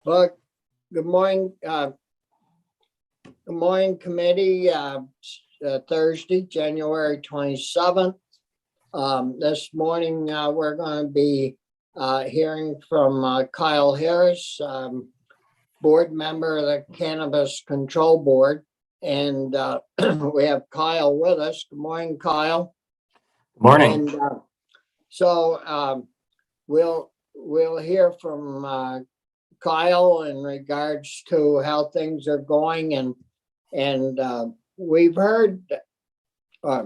Well, good morning, committee. Thursday, January 27th. This morning, we're going to be hearing from Kyle Harris, board member of the Cannabis Control Board. And we have Kyle with us. Good morning, Kyle. Good morning. And we'll hear from Kyle in regards to how things are going, and we've heard. I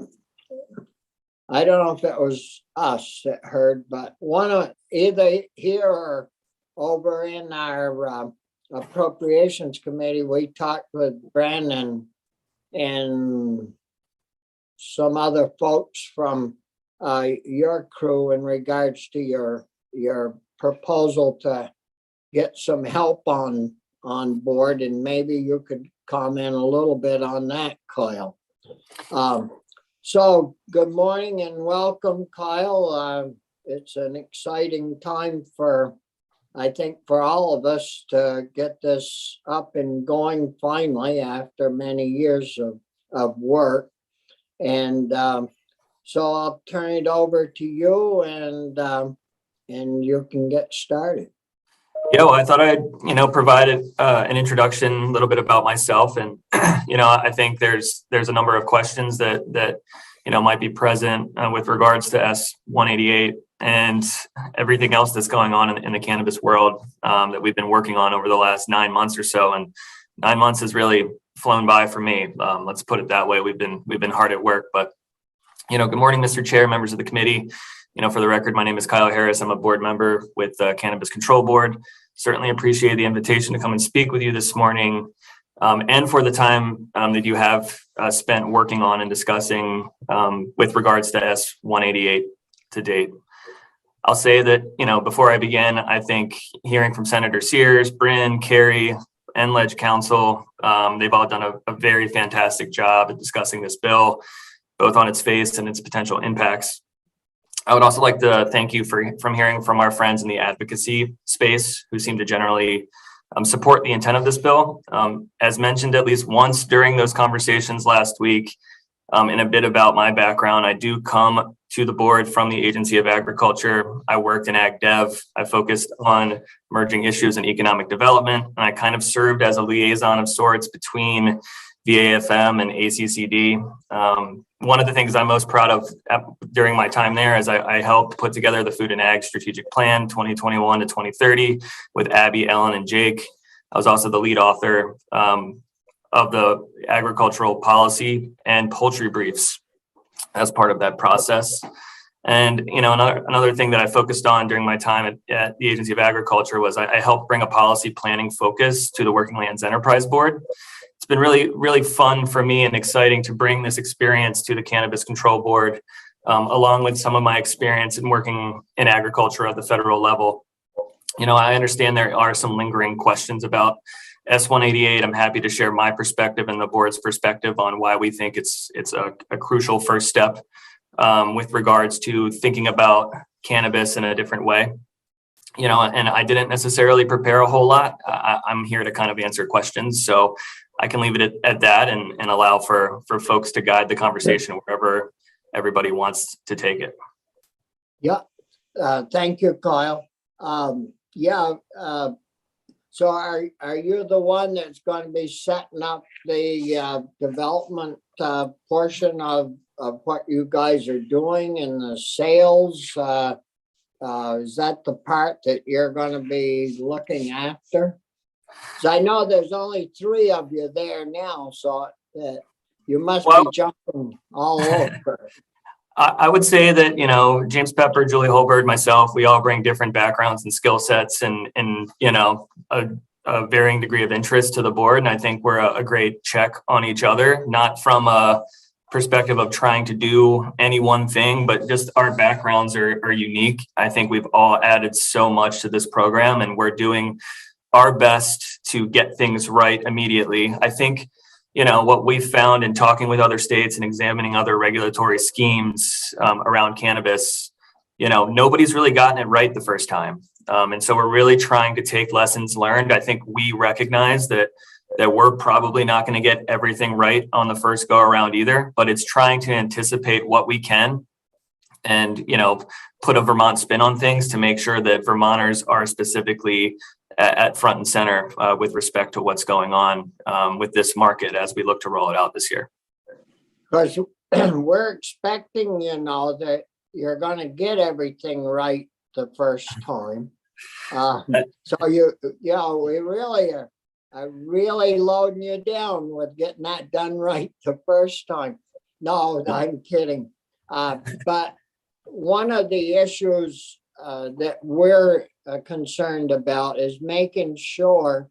don't know if it was us that heard, but one of either here or over in our appropriations committee, we talked with Brandon and some other folks from your crew in regards to your proposal to get some help on board, and maybe you could comment a little bit on that, Kyle. So good morning and welcome, Kyle. It's an exciting time I think for all of us to get this up and going finally after many years of work. And so I'll turn it over to you, and you can get started. Yeah, well, I thought I'd, provide an introduction, a little bit about myself. And, I think there's a number of questions that might be present with regards to S188 and everything else that's going on in the cannabis world that we've been working on over the last 9 months or so. And 9 months has really flown by for me. Let's put it that way. We've been hard at work. But, good morning, Mr. Chair, members of the committee. For the record, my name is Kyle Harris. I'm a board member with the Cannabis Control Board. Certainly appreciate the invitation to come and speak with you this morning, and for the time that you have spent working on and discussing with regards to S188 to date. I'll say that, before I begin, I think hearing from Senator Sears, Bryn, Kerry, and Ledge Council, they've all done a very fantastic job at discussing this bill, both on its face and its potential impacts. I would also like to thank you from hearing from our friends in the advocacy space who seem to generally support the intent of this bill. As mentioned at least once during those conversations last week, and a bit about my background, I do come to the board from the Agency of Agriculture. I worked in Ag Dev. I focused on emerging issues in economic development, and I kind of served as a liaison of sorts between VAFM and ACCD. One of the things I'm most proud of during my time there is I helped put together the Food and Ag Strategic Plan 2021 to 2030 with Abby, Ellen, and Jake. I was also the lead author of the agricultural policy and poultry briefs as part of that process. And another thing that I focused on during my time at the Agency of Agriculture was I helped bring a policy planning focus to the Working Lands Enterprise Board. It's been really, really fun for me and exciting to bring this experience to the Cannabis Control Board, along with some of my experience in working in agriculture at the federal level. I understand there are some lingering questions about S188. I'm happy to share my perspective and the board's perspective on why we think it's a crucial first step with regards to thinking about cannabis in a different way. And I didn't necessarily prepare a whole lot. I'm here to kind of answer questions. So I can leave it at that and allow for folks to guide the conversation wherever everybody wants to take it. Yeah. Thank you, Kyle. So are you the one that's going to be setting up the development portion of what you guys are doing and the sales? Is that the part that you're going to be looking after? So I know there's only 3 of you there now, so that you must be jumping all over. I would say that, James Pepper, Julie Holbert, myself, we all bring different backgrounds and skill sets and a varying degree of interest to the board. And I think we're a great check on each other, not from a perspective of trying to do any one thing, but just our backgrounds are unique. I think we've all added so much to this program, and we're doing our best to get things right immediately. I think, what we've found in talking with other states and examining other regulatory schemes around cannabis, nobody's really gotten it right the first time. And so we're really trying to take lessons learned. I think we recognize that we're probably not going to get everything right on the first go around either, but it's trying to anticipate what we can and, put a Vermont spin on things to make sure that Vermonters are specifically at front and center with respect to what's going on with this market as we look to roll it out this year. Because we're expecting, that you're going to get everything right the first time. So we really are really loading you down with getting that done right the first time. No, I'm kidding. But one of the issues that we're concerned about is making sure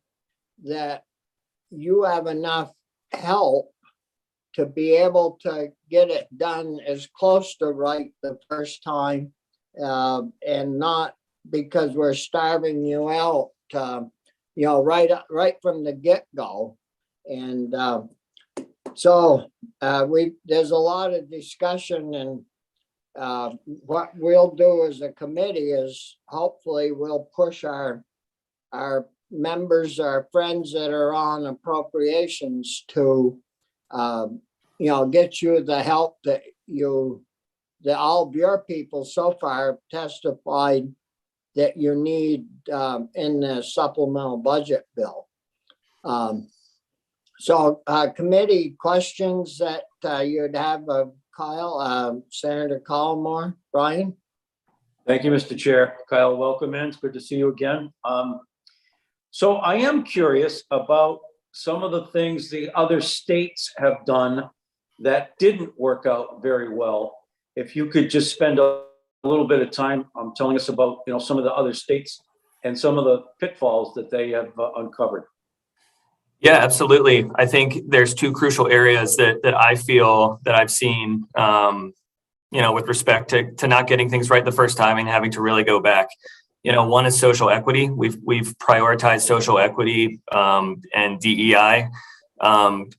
that you have enough help to be able to get it done as close to right the first time, and not because we're starving you out, right from the get-go. And so there's a lot of discussion, and what we'll do as a committee is hopefully we'll push our members, our friends that are on appropriations to get you the help that all of your people so far testified that you need in the supplemental budget bill. So committee questions that you'd have of Kyle, Senator Collmore, Brian? Thank you, Mr. Chair. Kyle, welcome in. It's good to see you again. So I am curious about some of the things the other states have done that didn't work out very well. If you could just spend a little bit of time telling us about some of the other states and some of the pitfalls that they have uncovered. Yeah, absolutely. I think there's two crucial areas that I feel that I've seen, with respect to not getting things right the first time and having to really go back. One is social equity. We've prioritized social equity and DEI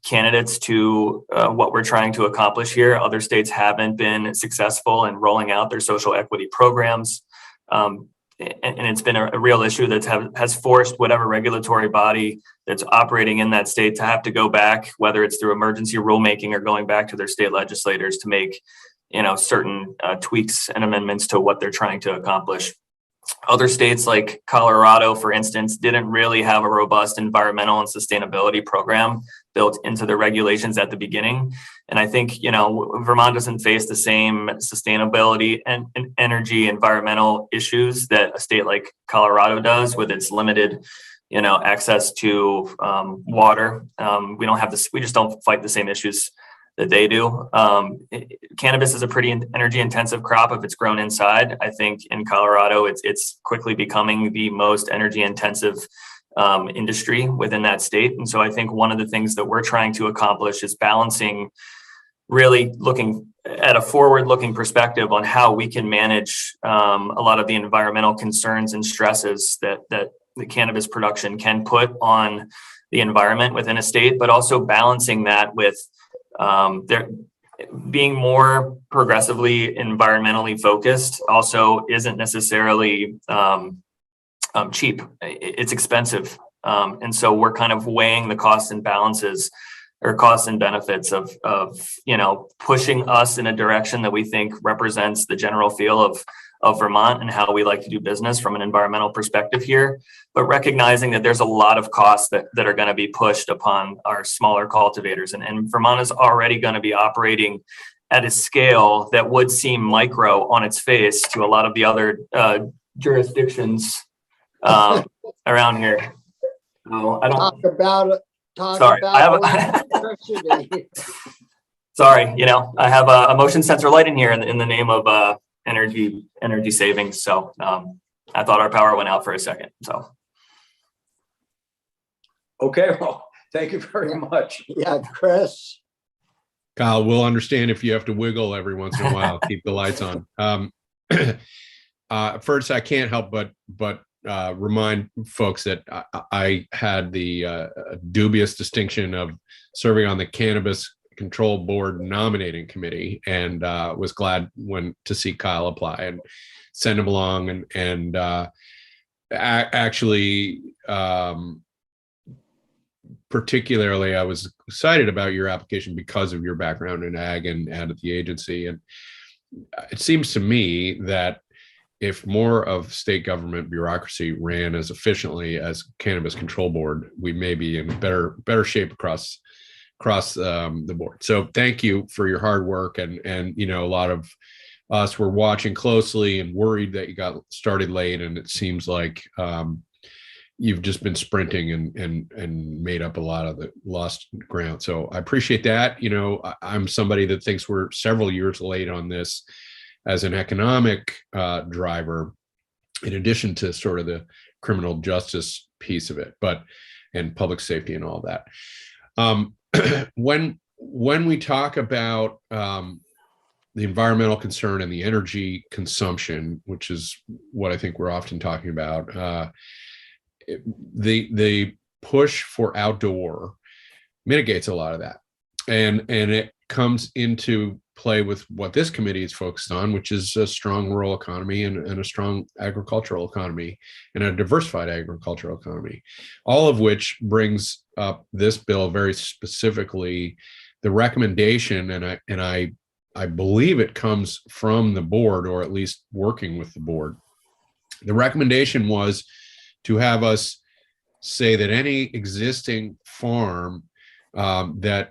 candidates to what we're trying to accomplish here. Other states haven't been successful in rolling out their social equity programs. And it's been a real issue that has forced whatever regulatory body that's operating in that state to have to go back, whether it's through emergency rulemaking or going back to their state legislators to make, certain tweaks and amendments to what they're trying to accomplish. Other states like Colorado, for instance, didn't really have a robust environmental and sustainability program built into the regulations at the beginning. And I think, Vermont doesn't face the same sustainability and energy environmental issues that a state like Colorado does with its limited, access to water. We just don't fight the same issues that they do. Cannabis is a pretty energy intensive crop if it's grown inside. I think in Colorado, it's quickly becoming the most energy intensive industry within that state. And so I think one of the things that we're trying to accomplish is balancing, really looking at a forward-looking perspective on how we can manage a lot of the environmental concerns and stresses that the cannabis production can put on the environment within a state, but also balancing that with there being more progressively environmentally focused also isn't necessarily cheap. It's expensive. And so we're kind of weighing the costs and balances or costs and benefits of pushing us in a direction that we think represents the general feel of Vermont and how we like to do business from an environmental perspective here, but recognizing that there's a lot of costs that are going to be pushed upon our smaller cultivators. And Vermont is already going to be operating at a scale that would seem micro on its face to a lot of the other jurisdictions around here. So I don't talk about it. Sorry, I have sorry, I have a motion sensor light in here in the name of energy savings. So I thought our power went out for a second. So okay, well, thank you very much. Yeah, Chris. Kyle, we'll understand if you have to wiggle every once in a while. Keep the lights on. First, I can't help but remind folks that I had the dubious distinction of serving on the Cannabis Control Board nominating committee, and was glad to see Kyle apply and send him along. And actually, particularly, I was excited about your application because of your background in ag and at the agency. And it seems to me that if more of state government bureaucracy ran as efficiently as Cannabis Control Board, we may be in better shape across the board. So thank you for your hard work. And a lot of us were watching closely and worried that you got started late. And it seems like you've just been sprinting and made up a lot of the lost ground. So I appreciate that. I'm somebody that thinks we're several years late on this as an economic driver, in addition to sort of the criminal justice piece of it, and public safety and all that. When we talk about the environmental concern and the energy consumption, which is what I think we're often talking about, the push for outdoor mitigates a lot of that, and it comes into play with what this committee is focused on, which is a strong rural economy and a strong agricultural economy and a diversified agricultural economy, all of which brings up this bill very specifically. The recommendation, and I believe it comes from the board, or at least working with the board. The recommendation was to have us say that any existing farm that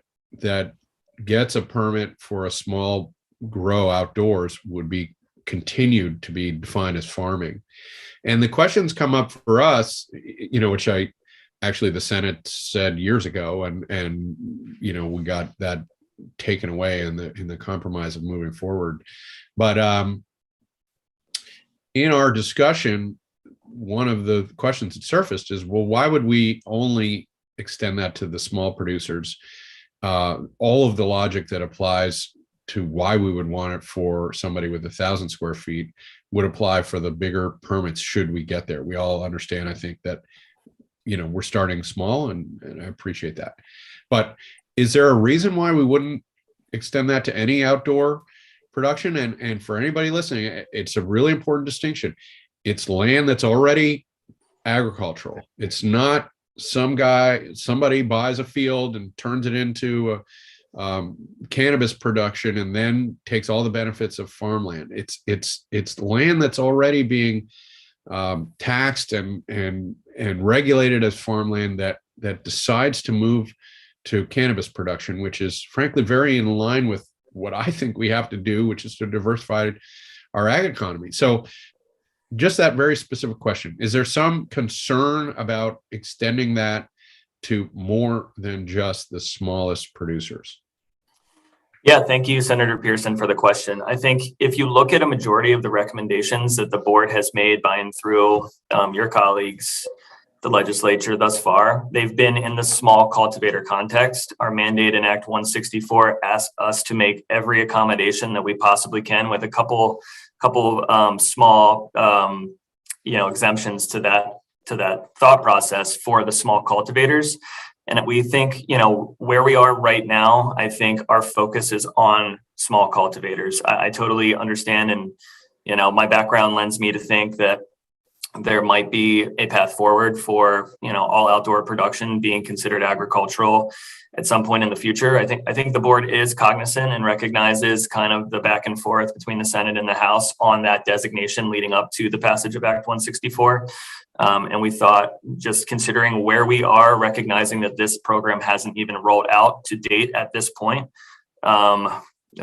gets a permit for a small grow outdoors would be continued to be defined as farming. And the questions come up for us, which the Senate said years ago, and we got that taken away in the compromise of moving forward. But in our discussion, one of the questions that surfaced is, well, why would we only extend that to the small producers? All of the logic that applies to why we would want it for somebody with 1,000 square feet would apply for the bigger permits should we get there. We all understand, I think, that we're starting small, and I appreciate that. But is there a reason why we wouldn't extend that to any outdoor production? And for anybody listening, it's a really important distinction. It's land that's already agricultural. It's not somebody buys a field and turns it into cannabis production and then takes all the benefits of farmland. It's land that's already being taxed and regulated as farmland that decides to move to cannabis production, which is frankly very in line with what I think we have to do, which is to diversify our ag economy. So just that very specific question, is there some concern about extending that to more than just the smallest producers? Yeah, thank you, Senator Pearson, for the question. I think if you look at a majority of the recommendations that the board has made by and through your colleagues, the legislature thus far, they've been in the small cultivator context. Our mandate in Act 164 asks us to make every accommodation that we possibly can, with a couple small exemptions to that thought process for the small cultivators. And we think, where we are right now, I think our focus is on small cultivators. I totally understand. And, my background lends me to think that there might be a path forward for, all outdoor production being considered agricultural at some point in the future. I think the board is cognizant and recognizes kind of the back and forth between the Senate and the House on that designation leading up to the passage of Act 164. And we thought, just considering where we are, recognizing that this program hasn't even rolled out to date at this point,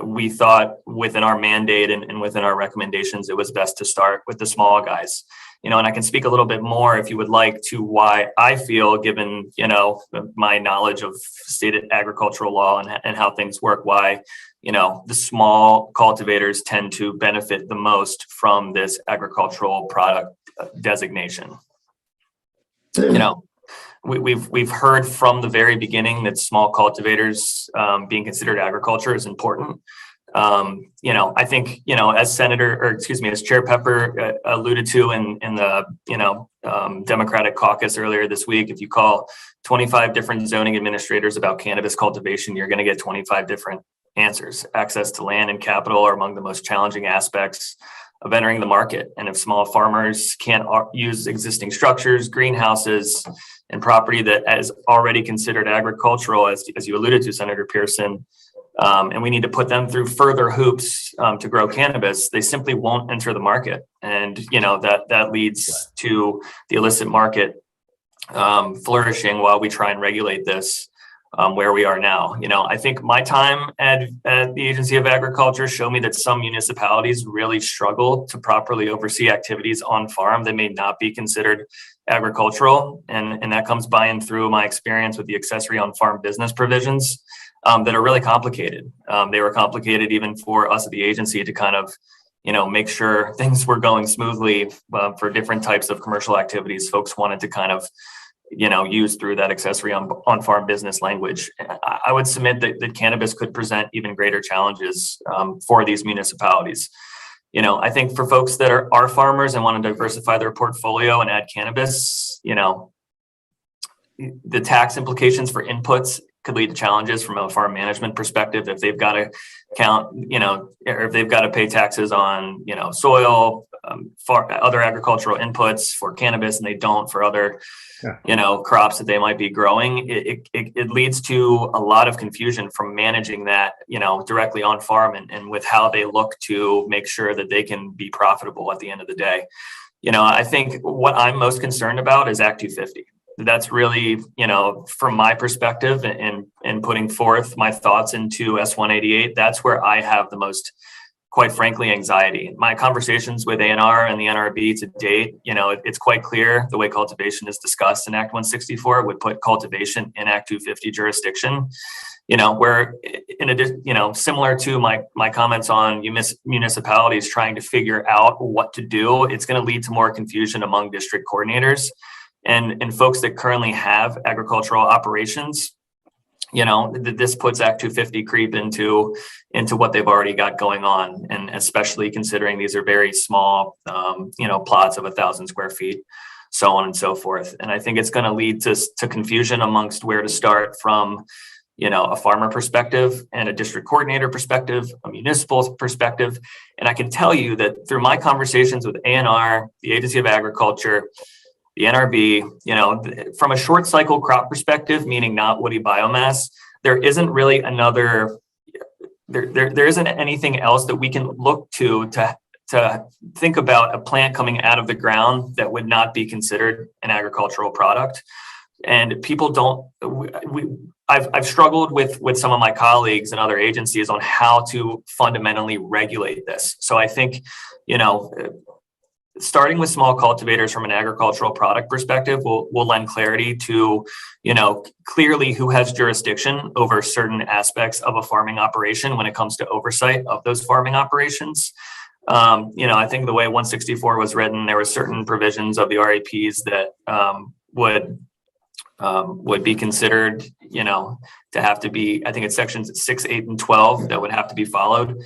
we thought within our mandate and within our recommendations, it was best to start with the small guys. And I can speak a little bit more if you would like to why I feel, given, my knowledge of state agricultural law and how things work, why, the small cultivators tend to benefit the most from this agricultural product designation. We've heard from the very beginning that small cultivators being considered agriculture is important. I think, as Chair Pepper alluded to in the, Democratic caucus earlier this week, if you call 25 different zoning administrators about cannabis cultivation, you're going to get 25 different answers. Access to land and capital are among the most challenging aspects of entering the market. And if small farmers can't use existing structures, greenhouses, and property that is already considered agricultural, as you alluded to, Senator Pearson, and we need to put them through further hoops to grow cannabis, they simply won't enter the market. And, that leads to the illicit market flourishing while we try and regulate this where we are now. I think my time at the Agency of Agriculture showed me that some municipalities really struggle to properly oversee activities on farm that may not be considered agricultural. And that comes by and through my experience with the accessory on farm business provisions that are really complicated. They were complicated even for us at the agency to kind of, make sure things were going smoothly for different types of commercial activities folks wanted to kind of, use through that accessory on farm business language. I would submit that cannabis could present even greater challenges for these municipalities. I think for folks that are farmers and want to diversify their portfolio and add cannabis, the tax implications for inputs could lead to challenges from a farm management perspective if they've got to count, or if they've got to pay taxes on, soil, for other agricultural inputs for cannabis, and they don't for other, crops that they might be growing. It leads to a lot of confusion from managing that, directly on farm and with how they look to make sure that they can be profitable at the end of the day. I think what I'm most concerned about is Act 250. That's really, from my perspective and putting forth my thoughts into S188, that's where I have the most, quite frankly, anxiety. My conversations with ANR and the NRB to date, it's quite clear the way cultivation is discussed in Act 164 would put cultivation in Act 250 jurisdiction, where in addition, similar to my comments on municipalities trying to figure out what to do, it's going to lead to more confusion among district coordinators. And folks that currently have agricultural operations, this puts Act 250 creep into what they've already got going on. And especially considering these are very small, plots of 1,000 square feet, so on and so forth. And I think it's going to lead to confusion amongst where to start from, a farmer perspective and a district coordinator perspective, a municipal perspective. And I can tell you that through my conversations with ANR, the Agency of Agriculture, the NRB, from a short cycle crop perspective, meaning not woody biomass, there isn't really there isn't anything else that we can look to think about a plant coming out of the ground that would not be considered an agricultural product. And people I've struggled with some of my colleagues and other agencies on how to fundamentally regulate this. So I think, starting with small cultivators from an agricultural product perspective will lend clarity to, clearly who has jurisdiction over certain aspects of a farming operation when it comes to oversight of those farming operations. I think the way 164 was written, there were certain provisions of the RAPs that would be considered, to have to be, I think it's sections 6, 8, and 12 that would have to be followed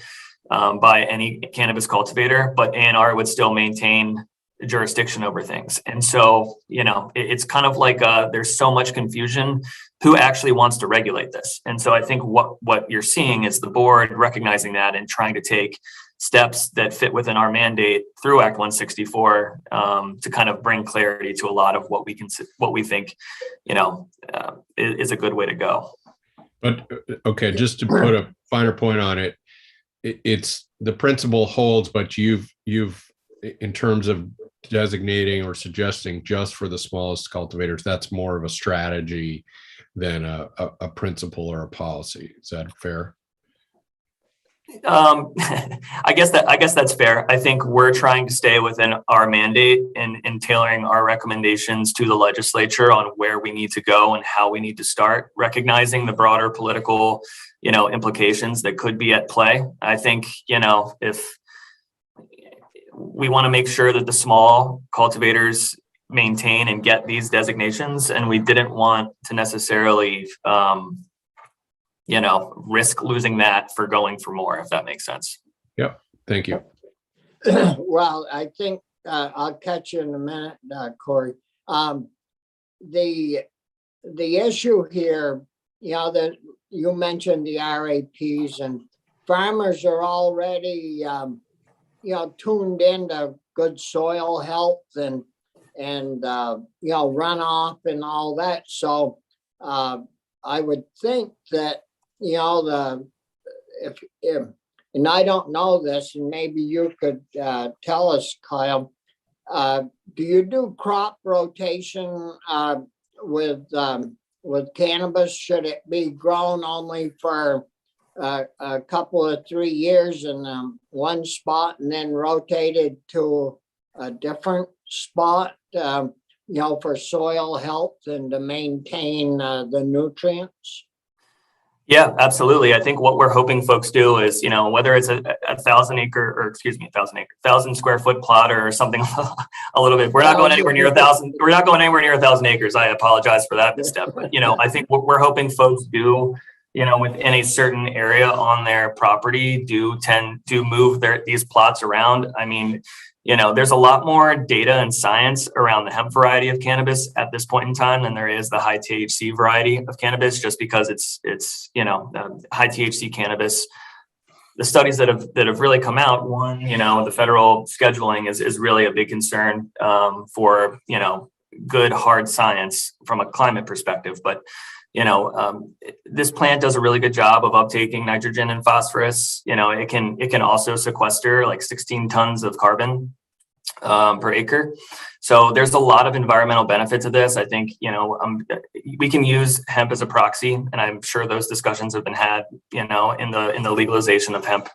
by any cannabis cultivator, but ANR would still maintain jurisdiction over things. And so, it's kind of like there's so much confusion who actually wants to regulate this. And so I think what you're seeing is the board recognizing that and trying to take steps that fit within our mandate through Act 164 to kind of bring clarity to a lot of what we think, is a good way to go. But okay, just to put a finer point on it, it's the principle holds, but you've in terms of designating or suggesting just for the smallest cultivators, that's more of a strategy than a principle or a policy. Is that fair? I guess that's fair. I think we're trying to stay within our mandate and tailoring our recommendations to the legislature on where we need to go and how we need to start, recognizing the broader political, implications that could be at play. I think, if we want to make sure that the small cultivators maintain and get these designations, and we didn't want to necessarily, risk losing that for going for more, if that makes sense. Yep. Thank you. Well, I think I'll catch you in a minute, Corey. The issue here, that you mentioned the RAPs, and farmers are already tuned into good soil health and runoff and all that. So I would think that, if and I don't know this, and maybe you could tell us, Kyle, do you do crop rotation with cannabis? Should it be grown only for a couple of 3 years in one spot and then rotated to a different spot, for soil health and to maintain the nutrients? Yeah, absolutely. I think what we're hoping folks do is, whether it's a 1,000 square foot plot or something a little bit, we're not going anywhere near 1,000. We're not going anywhere near 1,000 acres. I apologize for that misstep. But, I think what we're hoping folks do, within a certain area on their property do move these plots around. I mean, there's a lot more data and science around the hemp variety of cannabis at this point in time than there is the high THC variety of cannabis, just because it's high THC cannabis. The studies that have really come out, one, the federal scheduling is really a big concern for, good hard science from a climate perspective. But this plant does a really good job of uptaking nitrogen and phosphorus. It can also sequester like 16 tons of carbon per acre. So there's a lot of environmental benefits of this. I think, we can use hemp as a proxy, and I'm sure those discussions have been had, in the legalization of hemp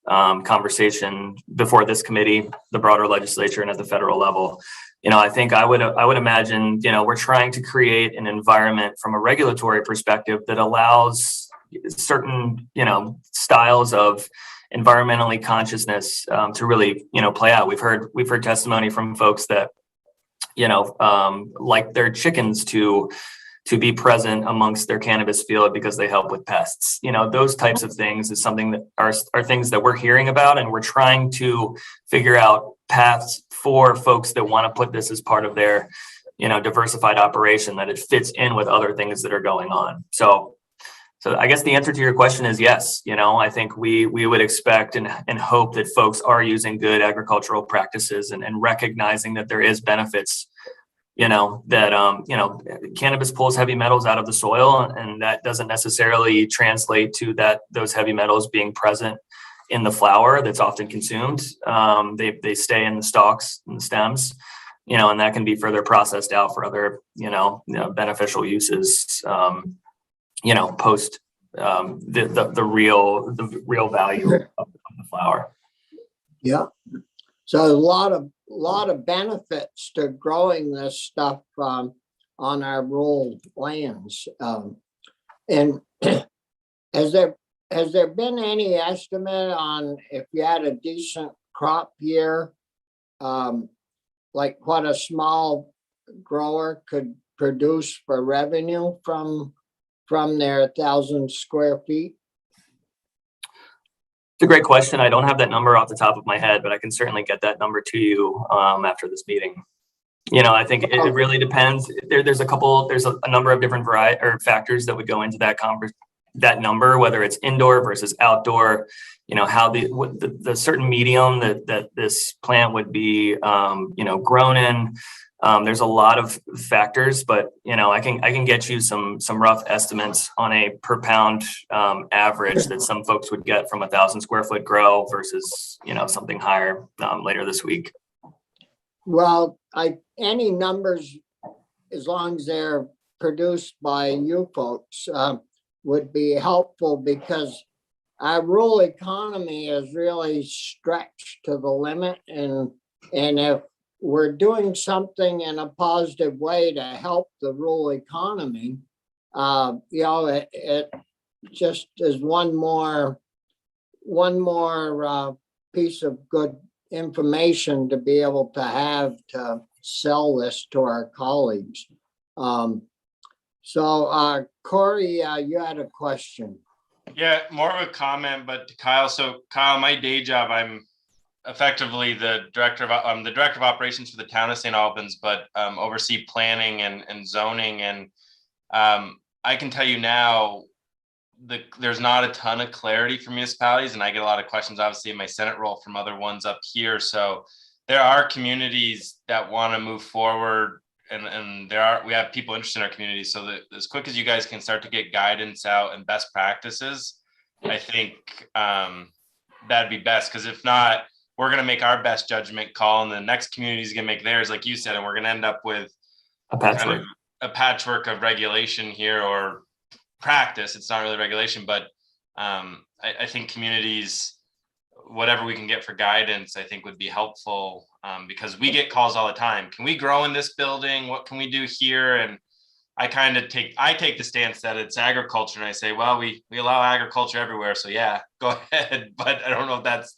conversation before this committee, the broader legislature, and at the federal level. I think I would imagine, we're trying to create an environment from a regulatory perspective that allows certain, styles of environmentally consciousness to really, play out. We've heard testimony from folks that, like their chickens to be present amongst their cannabis field because they help with pests. Those types of things is something that are things that we're hearing about, and we're trying to figure out paths for folks that want to put this as part of their, diversified operation, that it fits in with other things that are going on. So I guess the answer to your question is yes. I think we would expect and hope that folks are using good agricultural practices and recognizing that there is benefits, that cannabis pulls heavy metals out of the soil, and that doesn't necessarily translate to those heavy metals being present in the flower that's often consumed. They stay in the stalks and the stems, and that can be further processed out for other, beneficial uses, post the real value of the flower. Yeah. So a lot of benefits to growing this stuff on our rural lands. And has there been any estimate on if you had a decent crop year, like what a small grower could produce for revenue from their 1,000 square feet? It's a great question. I don't have that number off the top of my head, but I can certainly get that number to you after this meeting. I think it really depends. There's a number of different factors that would go into that number, whether it's indoor versus outdoor, how the certain medium that this plant would be, grown in. There's a lot of factors, but I can get you some rough estimates on a per pound average that some folks would get from 1,000 square foot grow versus something higher later this week. Well, any numbers, as long as they're produced by you folks, would be helpful, because our rural economy is really stretched to the limit, and if we're doing something in a positive way to help the rural economy, it just is one more piece of good information to be able to have to sell this to our colleagues. So Corey, you had a question. Yeah, more of a comment, but to Kyle. So Kyle, my day job, I'm effectively the director of operations for the town of St. Albans, but oversee planning and zoning. And I can tell you now, there's not a ton of clarity from municipalities, and I get a lot of questions, obviously, in my Senate role from other ones up here. So there are communities that want to move forward, and we have people interested in our community. So that as quick as you guys can start to get guidance out and best practices, I think that'd be best. Because if not, we're going to make our best judgment call, and the next community is going to make theirs, like you said, and we're going to end up with A patchwork. a patchwork of regulation here, or practice. It's not really regulation, but I think communities, whatever we can get for guidance, I think would be helpful, because we get calls all the time. Can we grow in this building? What can we do here? And I take the stance that it's agriculture, and I say, well, we allow agriculture everywhere, so yeah, go ahead. But I don't know if that's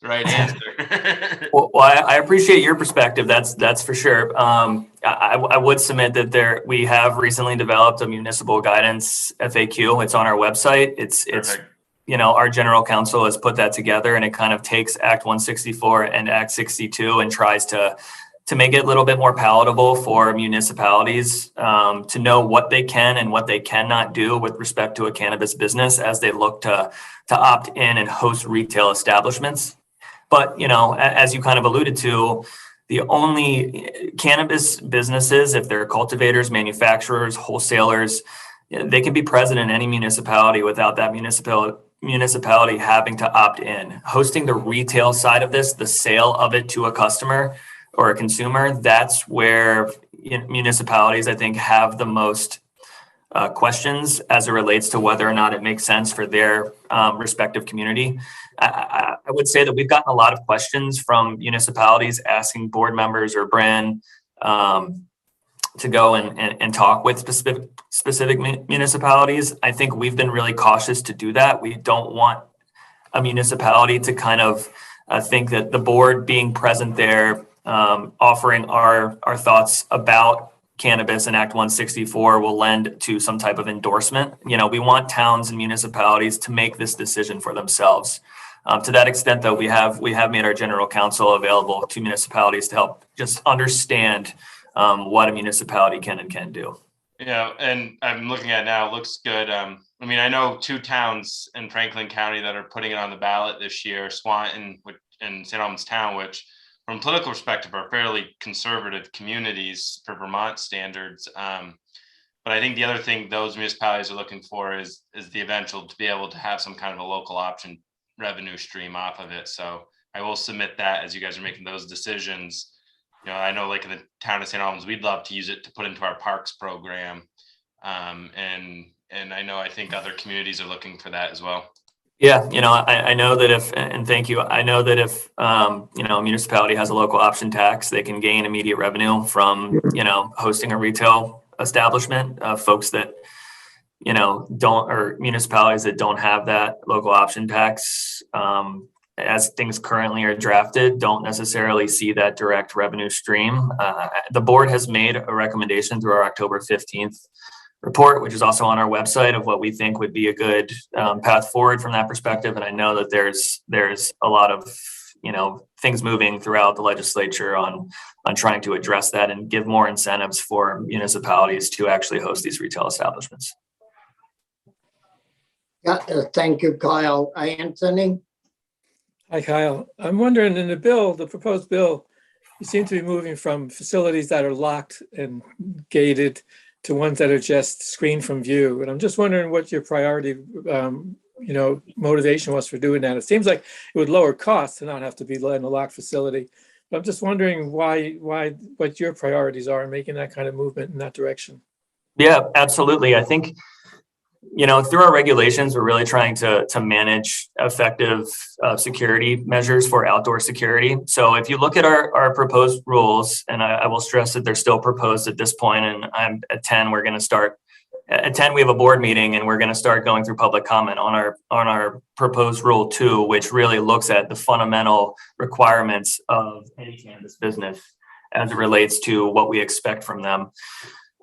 the right answer. Well, I appreciate your perspective. That's for sure. I would submit that we have recently developed a municipal guidance FAQ. It's on our website. It's Perfect. our general counsel has put that together, and it kind of takes Act 164 and Act 62 and tries to make it a little bit more palatable for municipalities to know what they can and what they cannot do with respect to a cannabis business as they look to opt in and host retail establishments. But, as you kind of alluded to, the only cannabis businesses, if they're cultivators, manufacturers, wholesalers, they can be present in any municipality without that municipality having to opt in. Hosting the retail side of this, the sale of it to a customer or a consumer, that's where municipalities, I think, have the most questions as it relates to whether or not it makes sense for their respective community. I would say that we've gotten a lot of questions from municipalities asking board members or Bran to go and talk with specific municipalities. I think we've been really cautious to do that. We don't want a municipality to kind of think that the board being present there, offering our thoughts about cannabis and Act 164 will lend to some type of endorsement. We want towns and municipalities to make this decision for themselves. To that extent, though, we have made our general counsel available to municipalities to help just understand what a municipality can and can't do. Yeah, and I'm looking at it now, it looks good. I know 2 towns in Franklin County that are putting it on the ballot this year, Swanton and St. Albans Town, which from a political perspective are fairly conservative communities for Vermont standards. But I think the other thing those municipalities are looking for is the eventual to be able to have some kind of a local option revenue stream off of it. So I will submit that as you guys are making those decisions. I know, like in the town of St. Albans, we'd love to use it to put into our parks program. And I think other communities are looking for that as well. Yeah, I know that and thank you. I know that if, a municipality has a local option tax, they can gain immediate revenue from, hosting a retail establishment. Folks that, or municipalities that don't have that local option tax, as things currently are drafted, don't necessarily see that direct revenue stream. The board has made a recommendation through our October 15th report, which is also on our website, of what we think would be a good path forward from that perspective. And I know that there's a lot of things moving throughout the legislature on trying to address that and give more incentives for municipalities to actually host these retail establishments. Yeah, thank you, Kyle. Anthony? Hi, Kyle. I'm wondering, in the proposed bill, you seem to be moving from facilities that are locked and gated to ones that are just screened from view. And I'm just wondering what your priority, motivation was for doing that. It seems like it would lower costs to not have to be in a locked facility. But I'm just wondering what your priorities are in making that kind of movement in that direction. Yeah, absolutely. I think, through our regulations, we're really trying to manage effective security measures for outdoor security. So if you look at our proposed rules, and I will stress that they're still proposed at this point, and I'm at 10, we're going to start at 10, we have a board meeting, and we're going to start going through public comment on our proposed rule 2, which really looks at the fundamental requirements of any cannabis business as it relates to what we expect from them.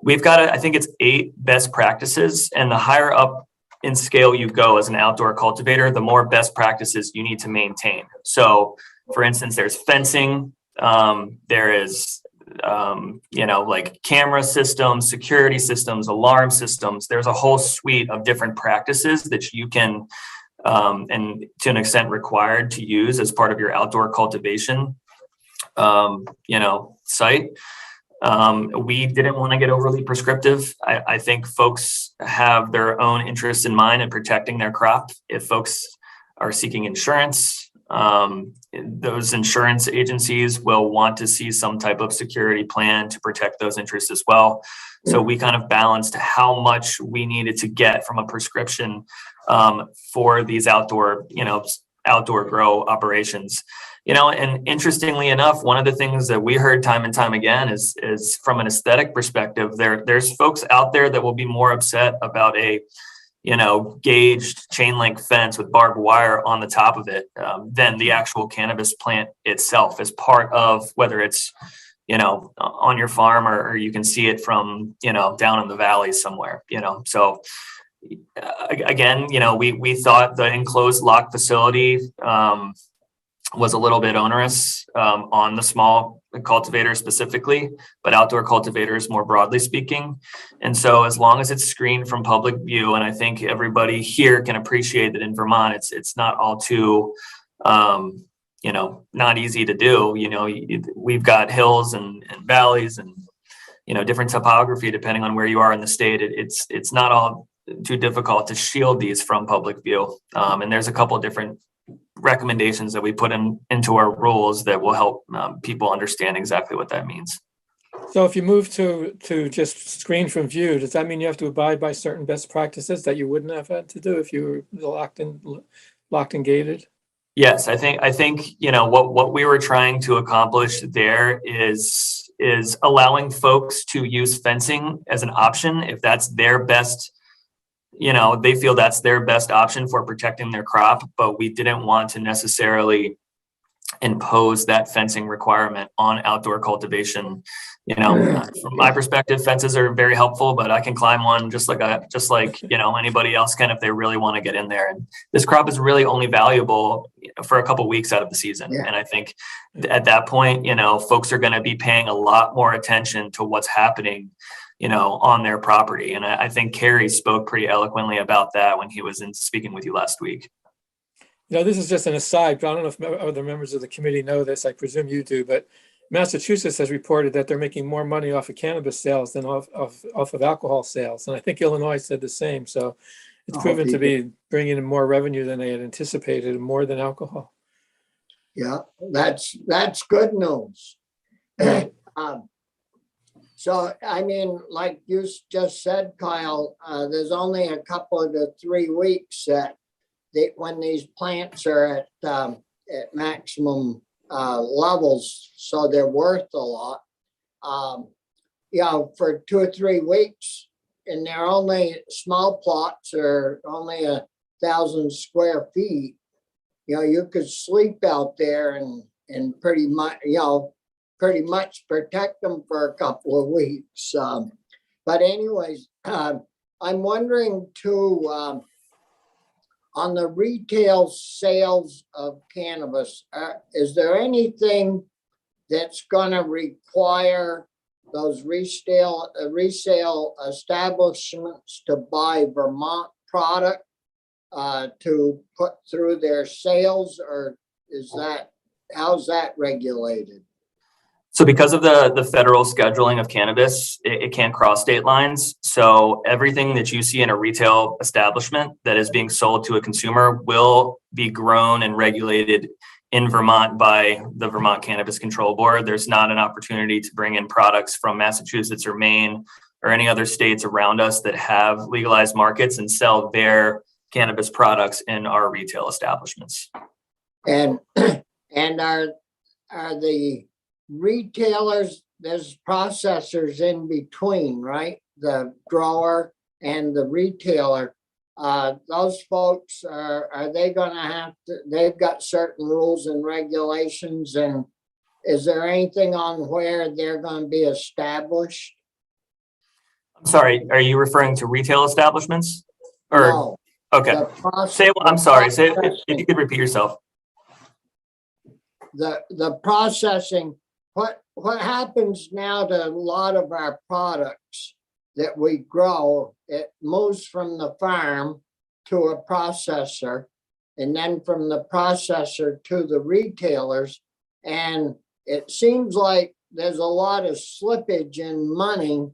We've got, I think it's 8 best practices, and the higher up in scale you go as an outdoor cultivator, the more best practices you need to maintain. So, for instance, there's fencing, there is like camera systems, security systems, alarm systems. There's a whole suite of different practices that you can, and to an extent required to use as part of your outdoor cultivation, site. We didn't want to get overly prescriptive. I think folks have their own interests in mind in protecting their crop. If folks are seeking insurance, those insurance agencies will want to see some type of security plan to protect those interests as well. So we kind of balanced how much we needed to get from a prescription for these outdoor grow operations. And interestingly enough, one of the things that we heard time and time again is from an aesthetic perspective, there's folks out there that will be more upset about a gauged chain link fence with barbed wire on the top of it than the actual cannabis plant itself, as part of whether it's on your farm or you can see it from down in the valley somewhere. So again, we thought the enclosed lock facility was a little bit onerous on the small cultivators specifically, but outdoor cultivators more broadly speaking. And so as long as it's screened from public view, and I think everybody here can appreciate that in Vermont, it's not all too, not easy to do. We've got hills and valleys and, different topography depending on where you are in the state. It's not all too difficult to shield these from public view. And there's a couple of different recommendations that we put into our rules that will help people understand exactly what that means. So if you move to just screen from view, does that mean you have to abide by certain best practices that you wouldn't have had to do if you were locked and gated? Yes, I think what we were trying to accomplish there is allowing folks to use fencing as an option if that's their best. They feel that's their best option for protecting their crop, but we didn't want to necessarily impose that fencing requirement on outdoor cultivation. From my perspective, fences are very helpful, but I can climb one just like anybody else can if they really want to get in there. And this crop is really only valuable for a couple of weeks out of the season. Yeah. And I think at that point, folks are going to be paying a lot more attention to what's happening on their property. And I think Kerry spoke pretty eloquently about that when he was speaking with you last week. This is just an aside, but I don't know if other members of the committee know this. I presume you do, but Massachusetts has reported that they're making more money off of cannabis sales than off of alcohol sales. And I think Illinois said the same. So it's proven to be bringing in more revenue than they had anticipated, more than alcohol. Yeah, that's good news. So, like you just said, Kyle, there's only a couple of the 3 weeks that when these plants are at maximum levels, so they're worth a lot. For 2 or 3 weeks, and they're only small plots, are only 1,000 square feet. You could sleep out there and pretty much protect them for a couple of weeks. But anyways, I'm wondering too, on the retail sales of cannabis, is there anything that's going to require those resale establishments to buy Vermont product to put through their sales, or how's that regulated? So because of the federal scheduling of cannabis, it can't cross state lines. So everything that you see in a retail establishment that is being sold to a consumer will be grown and regulated in Vermont by the Vermont Cannabis Control Board. There's not an opportunity to bring in products from Massachusetts or Maine or any other states around us that have legalized markets and sell their cannabis products in our retail establishments. And are the retailers, there's processors in between, right? The grower and the retailer. Those folks, are they going to have to, they've got certain rules and regulations, and is there anything on where they're going to be established? I'm sorry, are you referring to retail establishments? Or No. Okay. I'm sorry, if you could repeat yourself. The processing, what happens now to a lot of our products that we grow, it moves from the farm to a processor, and then from the processor to the retailers. And it seems like there's a lot of slippage in money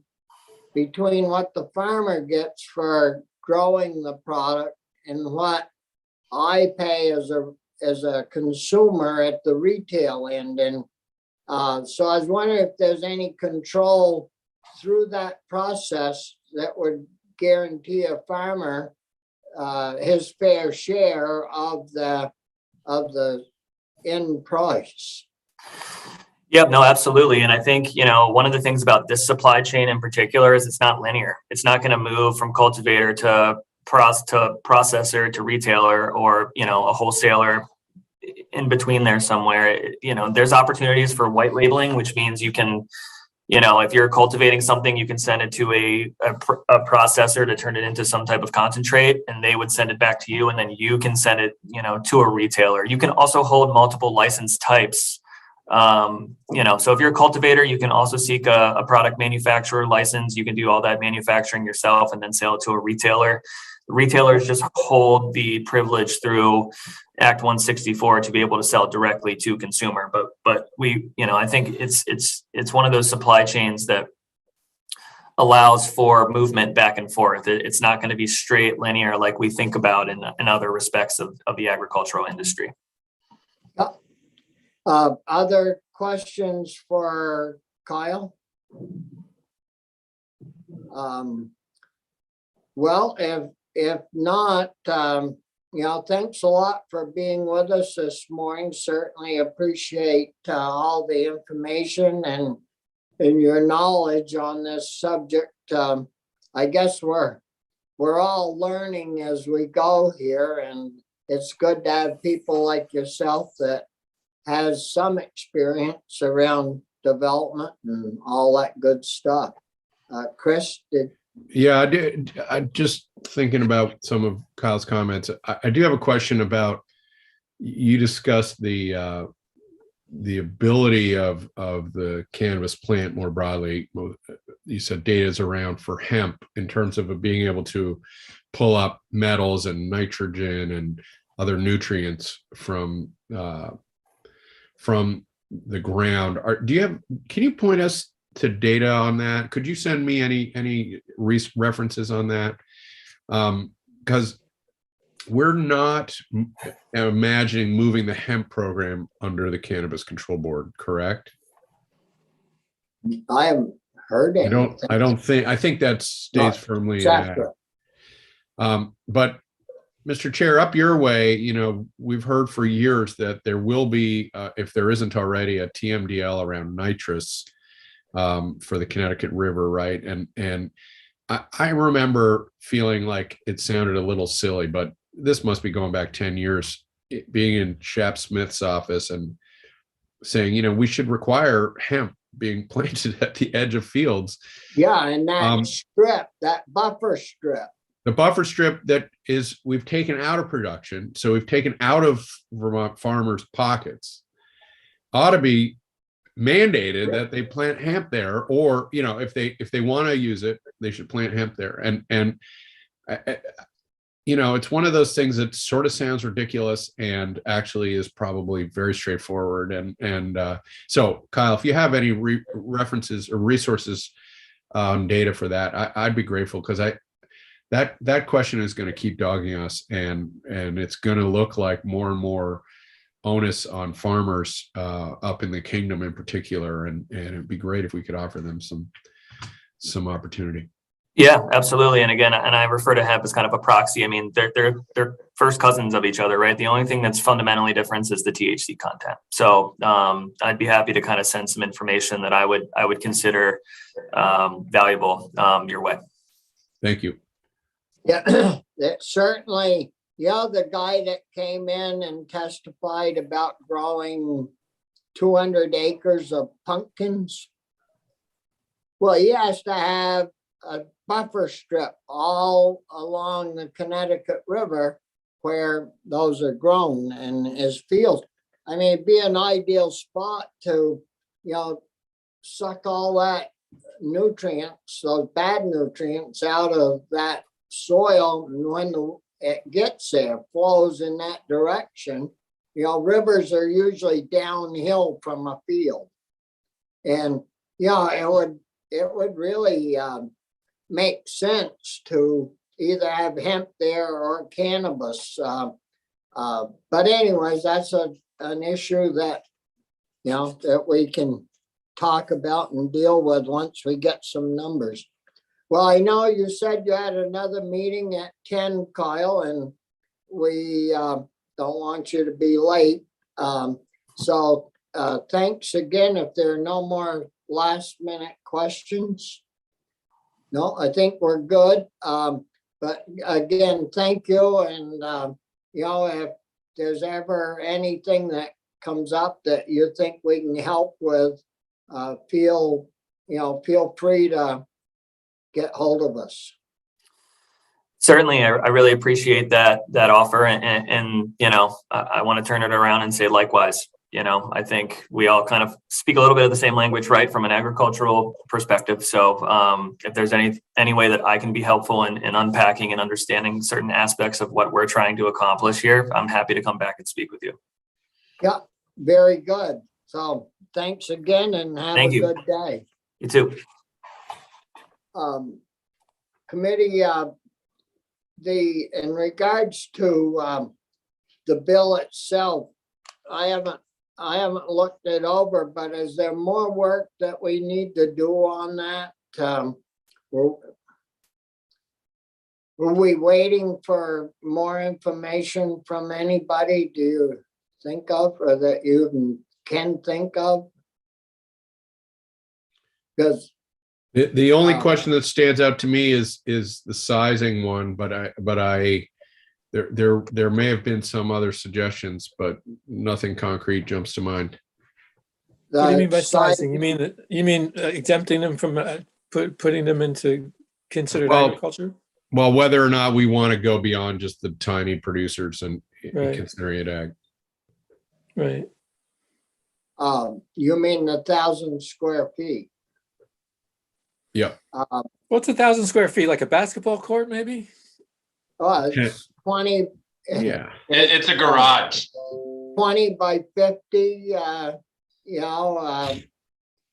between what the farmer gets for growing the product and what I pay as a consumer at the retail end. And so I was wondering if there's any control through that process that would guarantee a farmer his fair share of the end price. Yep, no, absolutely. And I think, one of the things about this supply chain in particular is it's not linear. It's not going to move from cultivator to processor to retailer, or, a wholesaler in between there somewhere. There's opportunities for white labeling, which means you can, if you're cultivating something, you can send it to a processor to turn it into some type of concentrate, and they would send it back to you, and then you can send it, to a retailer. You can also hold multiple license types. So if you're a cultivator, you can also seek a product manufacturer license. You can do all that manufacturing yourself and then sell it to a retailer. The retailers just hold the privilege through Act 164 to be able to sell directly to consumer. But we, I think it's one of those supply chains that allows for movement back and forth. It's not going to be straight linear like we think about in other respects of the agricultural industry. Other questions for Kyle? Well, if not, thanks a lot for being with us this morning. Certainly appreciate all the information and your knowledge on this subject. I guess we're all learning as we go here, and it's good to have people like yourself that has some experience around development and all that good stuff. Chris, Yeah, I did. I just thinking about some of Kyle's comments. I do have a question about, you discussed the ability of the cannabis plant more broadly. You said data is around for hemp in terms of being able to pull up metals and nitrogen and other nutrients from the ground. Can you point us to data on that? Could you send me any references on that? Because we're not imagining moving the hemp program under the Cannabis Control Board, correct? I haven't heard anything. I think that stays firmly in Exactly. that. But Mr. Chair, up your way, we've heard for years that there will be, if there isn't already, a TMDL around nitrous for the Connecticut River, right? And I remember feeling like it sounded a little silly, but this must be going back 10 years, being in Shap Smith's office and saying, we should require hemp being planted at the edge of fields. Yeah, and that strip, that buffer strip. The buffer strip that we've taken out of production, so we've taken out of Vermont farmers' pockets, ought to be mandated that they plant hemp there, or if they want to use it, they should plant hemp there. And it's one of those things that sort of sounds ridiculous and actually is probably very straightforward. And so, Kyle, if you have any references or resources on data for that, I'd be grateful, because that question is going to keep dogging us, and it's going to look like more and more onus on farmers up in the kingdom in particular, and it'd be great if we could offer them some opportunity. Yeah, absolutely. And again, and I refer to hemp as kind of a proxy. I mean, they're first cousins of each other, right? The only thing that's fundamentally different is the THC content. So I'd be happy to kind of send some information that I would consider valuable your way. Thank you. Yeah, that certainly, the guy that came in and testified about growing 200 acres of pumpkins. Well, he has to have a buffer strip all along the Connecticut River where those are grown in his field. I mean, it'd be an ideal spot to, suck all that nutrients, those bad nutrients out of that soil. And when it gets there, flows in that direction. You know, rivers are usually downhill from a field. And, yeah, it would really make sense to either have hemp there or cannabis. But anyways, that's an issue that, you know, that we can talk about and deal with once we get some numbers. Well, I know you said you had another meeting at 10, Kyle, and we don't want you to be late. So thanks again. If there are no more last minute questions. No, I think we're good. But again, thank you. And, you know, if there's ever anything that comes up that you think we can help with, feel free to get hold of us. Certainly, I really appreciate that offer, and you know, I want to turn it around and say likewise. You know, I think we all kind of speak a little bit of the same language, right, from an agricultural perspective. So if there's any way that I can be helpful in unpacking and understanding certain aspects of what we're trying to accomplish here, I'm happy to come back and speak with you. Yeah, very good. So thanks again and have Thank a you. good day. You too. Committee, in regards to the bill itself, I haven't looked it over, but is there more work that we need to do on that? Were we waiting for more information from anybody? Do you think of, or that you can think of? Because The only question that stands out to me is the sizing one, but there may have been some other suggestions, but nothing concrete jumps to mind. What do you mean by sizing? You mean exempting them from putting them into considered agriculture? Well, whether or not we want to go beyond just the tiny producers and Right. considering it ag. Right. You mean 1,000 square feet? Yeah. What's 1,000 square feet? Like a basketball court, maybe? Oh, it's 20. Yeah. It's a garage. 20 by 50, you know,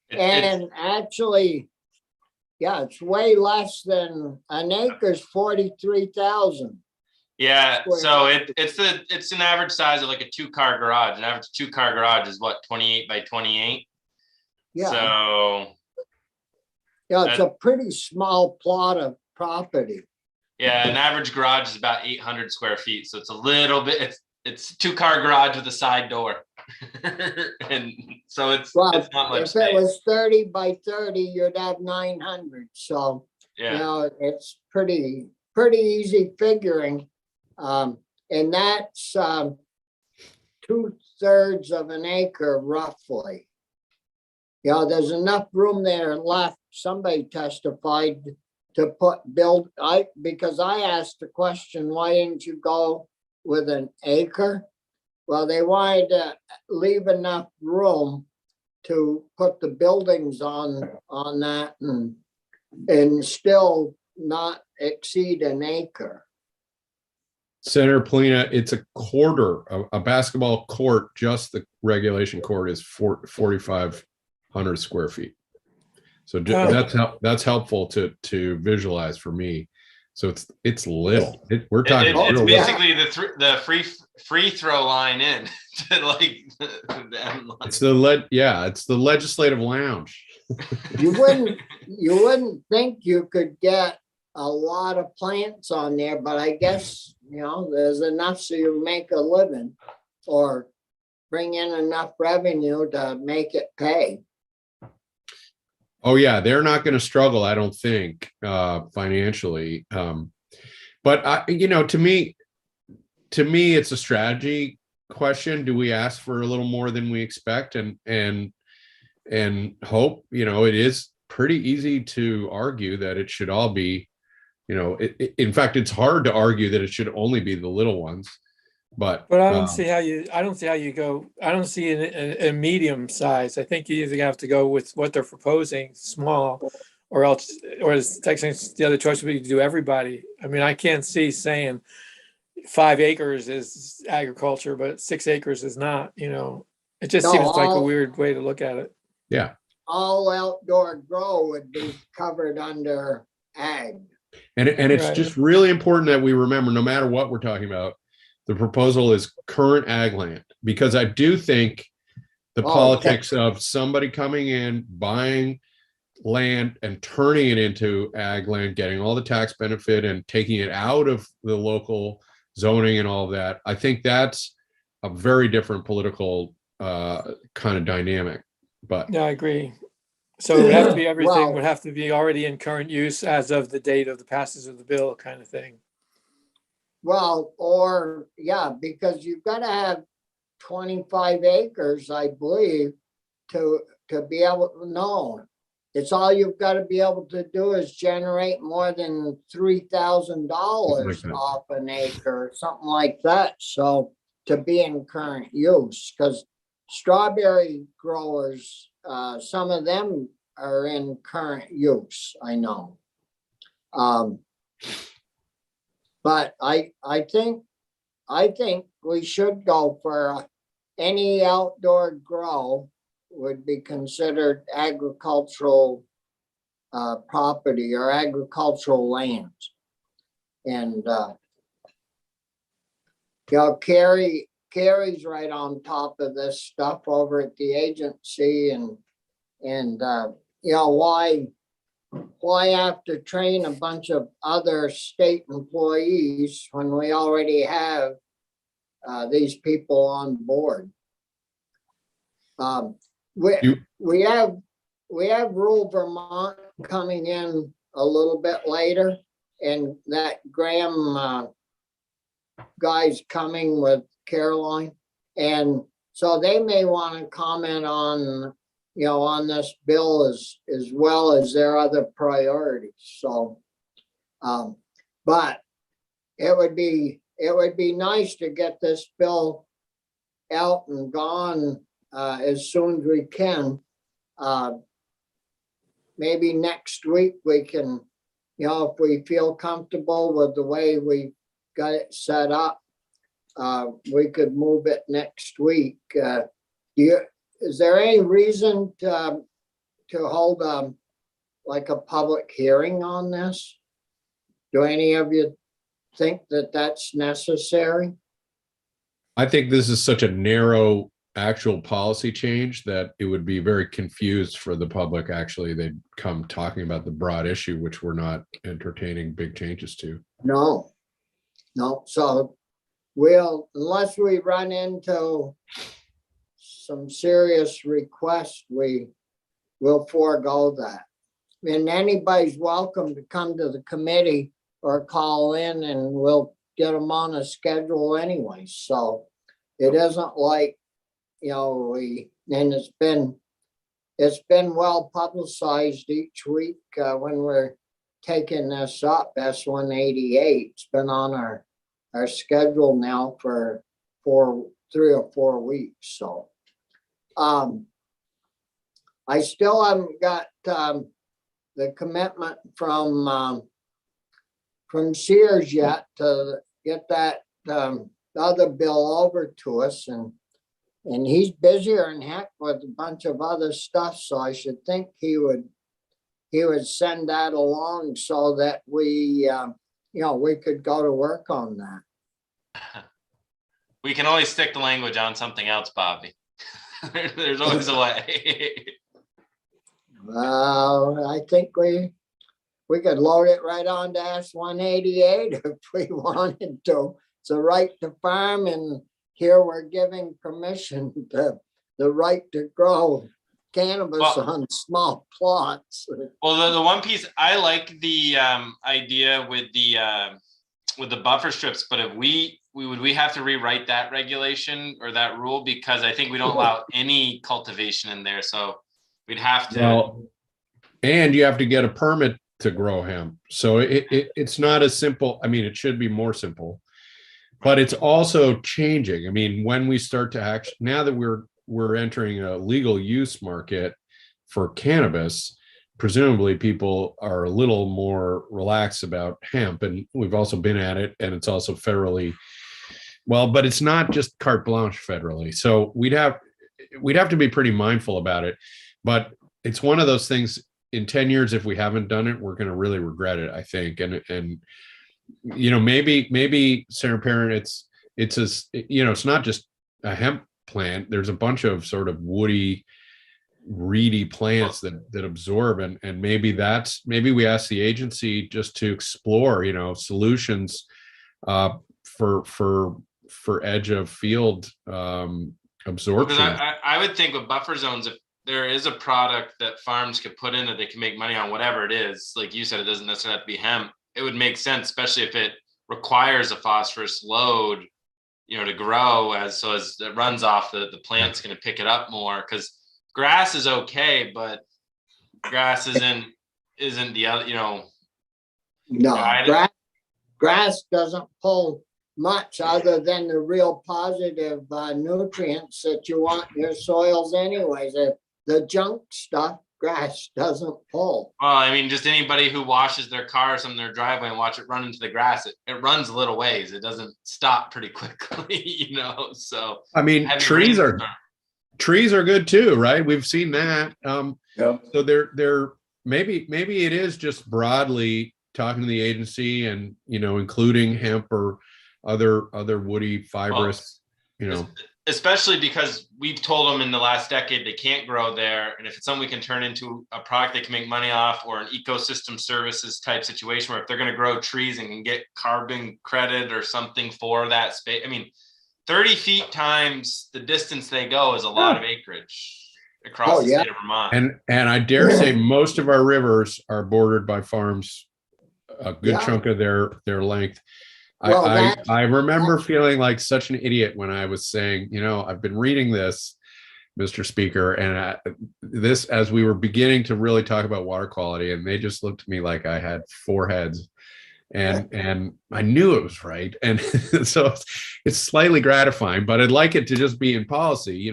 and actually, yeah, it's way less than an acre's 43,000. Yeah, so it's an average size of like a 2-car garage. An average 2-car garage is what, 28 by 28? Yeah. So Yeah, it's a pretty small plot of property. yeah, an average garage is about 800 square feet. So it's a little bit, it's a 2-car garage with a side door. And so it's not much If space. it was 30 by 30, you'd have 900. So, you Yeah, know, it's pretty easy figuring. And that's 2/3 of an acre roughly. Yeah, there's enough room there left. Somebody testified to because I asked the question, why didn't you go with an acre? Well, they wanted to leave enough room to put the buildings on that and still not exceed an acre. Senator Polina, it's a quarter of a basketball court. Just the regulation court is 4,500 square feet. So that's helpful to visualize for me. So it's little. We're talking. it's real basically the free throw line in to like the end line. It's the legislative lounge. You wouldn't think you could get a lot of plants on there, but I guess, you know, there's enough so you make a living or bring in enough revenue to make it pay. Oh yeah, they're not going to struggle, I don't think, financially. But to me, it's a strategy question. Do we ask for a little more than we expect and hope? You know, it is pretty easy to argue that it should all be, in fact, it's hard to argue that it should only be the little ones. But But I don't see how you go, I don't see a medium size. I think you either have to go with what they're proposing, small, or else, or as Texas, the other choice would be to do everybody. I mean, I can't see saying 5 acres is agriculture, but 6 acres is not, you know. It just No, seems like a all- weird way to look at it. yeah, All outdoor grow would be covered under ag. and it's Right. just really important that we remember, no matter what we're talking about, the proposal is current ag land, because I do think the Oh, politics of somebody coming in, buying land and turning it into ag land, getting all the tax benefit and taking it out of the local zoning and all of that, I think that's a very different political kind of dynamic. But Yeah, I agree. So it would have to be, everything Well- would have to be already in current use as of the date of the passage of the bill, kind of thing. Well, or, yeah, because you've got to have 25 acres, I believe, to be able to know. It's all you've got to be able to do is generate more than $3,000 Something like that. off an acre, something like that. So to be in current use, because strawberry growers, some of them are in current use, I know. But I think we should go for any outdoor grow would be considered agricultural property or agricultural lands. And you know, Carrie's right on top of this stuff over at the agency, and you know, why have to train a bunch of other state employees when we already have these people on board? We have Rural Vermont coming in a little bit later, and that Graham guy's coming with Caroline, and so they may want to comment on, you know, on this bill as well as their other priorities. So, but it would be nice to get this bill out and gone as soon as we can. Maybe next week we can, you know, if we feel comfortable with the way we got it set up, we could move it next week. Is there any reason to hold like a public hearing on this? Do any of you think that that's necessary? I think this is such a narrow actual policy change that it would be very confused for the public. Actually, they'd come talking about the broad issue, which we're not entertaining big changes to. No. So we'll, unless we run into some serious requests, we will forego that. And anybody's welcome to come to the committee or call in, and we'll get them on a schedule anyway. So it isn't like, you know, and it's been well publicized each week when we're taking this up. S-188, it's been on our schedule now for 3 or 4 weeks. So I still haven't got the commitment from Sears yet to get that other bill over to us, and he's busier than heck with a bunch of other stuff. So I should think he would send that along so that we you know, we could go to work on that. We can always stick the language on something else, Bobby. There's always a way. I think we could load it right on to S-188 if we wanted to. It's a right to farm, and here we're giving permission to the right to grow cannabis on small plots. Well, the one piece I like the idea with the buffer strips, but if we have to rewrite that regulation or that rule, because I think we don't allow any cultivation in there, so we'd have to. Well, and you have to get a permit to grow hemp, so it's not as simple. I mean, it should be more simple, but it's also changing. I mean, when we start to actually, now that we're entering a legal use market for cannabis, presumably people are a little more relaxed about hemp, and we've also been at it, and it's also federally well, but it's not just carte blanche federally. So we'd have to be pretty mindful about it. But it's one of those things, in 10 years, if we haven't done it, we're going to really regret it, I think. And maybe Sarah Parent, it's not just a hemp plant. There's a bunch of sort of woody, reedy plants that absorb, and maybe we ask the agency just to explore, solutions for edge of field absorption. Because I would think with buffer zones, if there is a product that farms could put in that they can make money on, whatever it is, like you said, it doesn't necessarily have to be hemp. It would make sense, especially if it requires a phosphorus load, to grow as it runs off, the plant's going to pick it up more. Because grass is okay, but grass isn't the other, No, grass doesn't pull much other than the real positive nutrients that you want in your soils anyways. The junk stuff, grass doesn't pull. Well, I mean, just anybody who washes their car or something in their driveway and watch it run into the grass, it runs a little ways. It doesn't stop pretty quickly, so. I mean, trees are good too, right? We've seen that. So they're maybe it is just broadly talking to the agency and, including hemp or other woody fibrous, Especially because we've told them in the last decade they can't grow there, and if it's something we can turn into a product they can make money off, or an ecosystem services type situation where if they're going to grow trees and can get carbon credit or something for that space. I mean, 30 feet times the distance they go is a lot of acreage across the state of Vermont. And I dare say most of our rivers are bordered by farms, a good chunk of their length. Well, I remember feeling like such an idiot when I was saying, I've been reading this, Mr. Speaker, and this, as we were beginning to really talk about water quality, and they just looked at me like I had four heads, and I knew it was right. And so it's slightly gratifying, but I'd like it to just be in policy,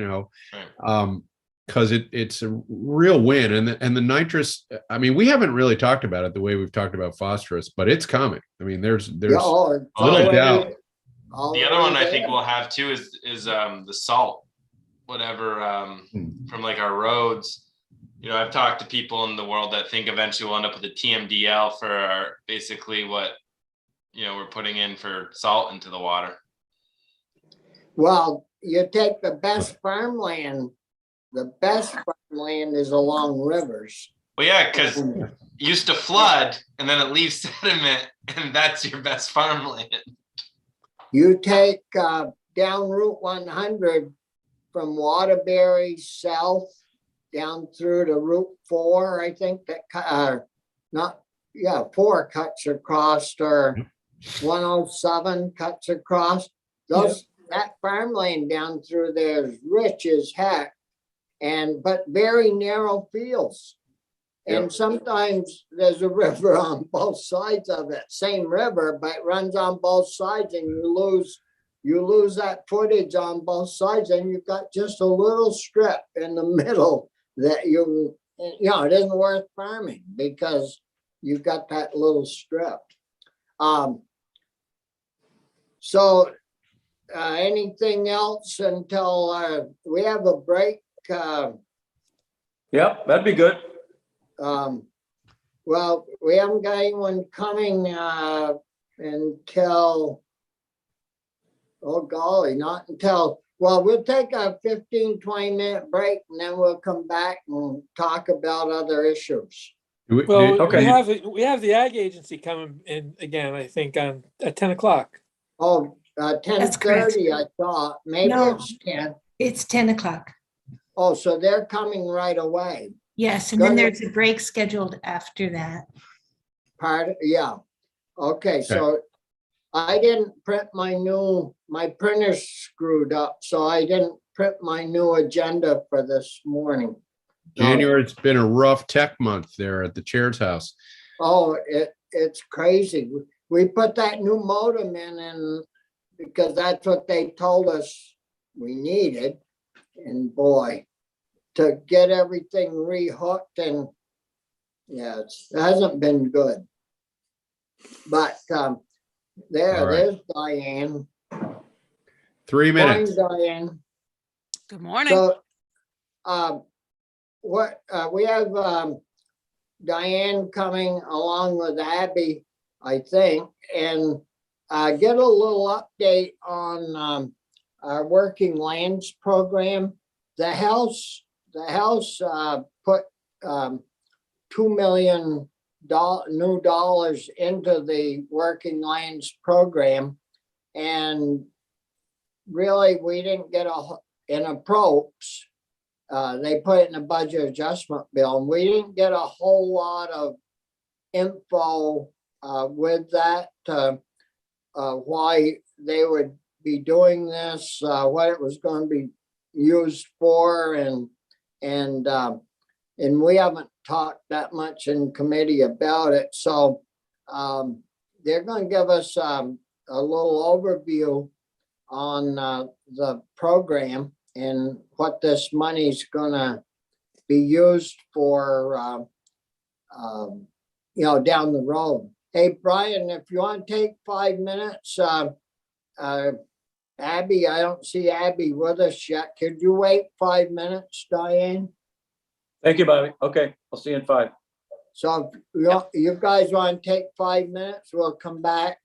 because it's a real win. And the nitrous, I mean, we haven't really talked about it the way we've talked about phosphorus, but it's coming. I mean, there's little doubt. The other one I think we'll have too is the salt, whatever, from like our roads. I've talked to people in the world that think eventually we'll end up with a TMDL for basically what, we're putting in for salt into the water. Well, you take the best farmland. The best farmland is along rivers. Well, yeah, because it used to flood and then it leaves sediment, and that's your best farmland. You take down Route 100 from Waterbury south down through to Route 4, I think that 4 cuts across, or 107 cuts across. That farmland down through there is rich as heck. But very narrow fields. And sometimes there's a river on both sides of it, same river, but it runs on both sides, and you lose that footage on both sides, and you've got just a little strip in the middle that it isn't worth farming because you've got that little strip. Anything else until we have a break? That'd be good. Well, we haven't got anyone coming until, oh golly, not until, well, we'll take a 15-20-minute break, and then we'll come back and talk about other issues. Well, Okay. we have the Ag Agency coming in again, I think, at 10 o'clock. Oh, That's correct. 10:30, I thought. Maybe No. it's 10. It's 10 o'clock. Oh, so they're coming right away. Yes, and then there's a break scheduled after that. Yeah. Okay, so I didn't print my printer's screwed up, so I didn't print my new agenda for this morning. January's been a rough tech month there at the chair's house. Oh, it's crazy. We put that new modem in, and because that's what they told us we needed. And boy, to get everything rehooked and, yeah, it hasn't been good. But All right. there's Diane. 3 Morning, minutes. Diane. Good morning. So, we have, Diane coming along with Abby, I think, and, get a little update on, our working lands program. The House, put, $2 million new dollars into the working lands program. And really, we didn't get in approach. They put it in a budget adjustment bill, and we didn't get a whole lot of info with that, why they would be doing this, what it was going to be used for, and we haven't talked that much in committee about it. So they're going to give us a little overview on the program and what this money's gonna be used for, down the road. Hey, Brian, if you want to take 5 minutes, Abby, I don't see Abby with us yet. Could you wait 5 minutes, Diane? Thank you, Bobby. Okay, I'll see you in 5. So if you guys want to take 5 minutes, we'll come back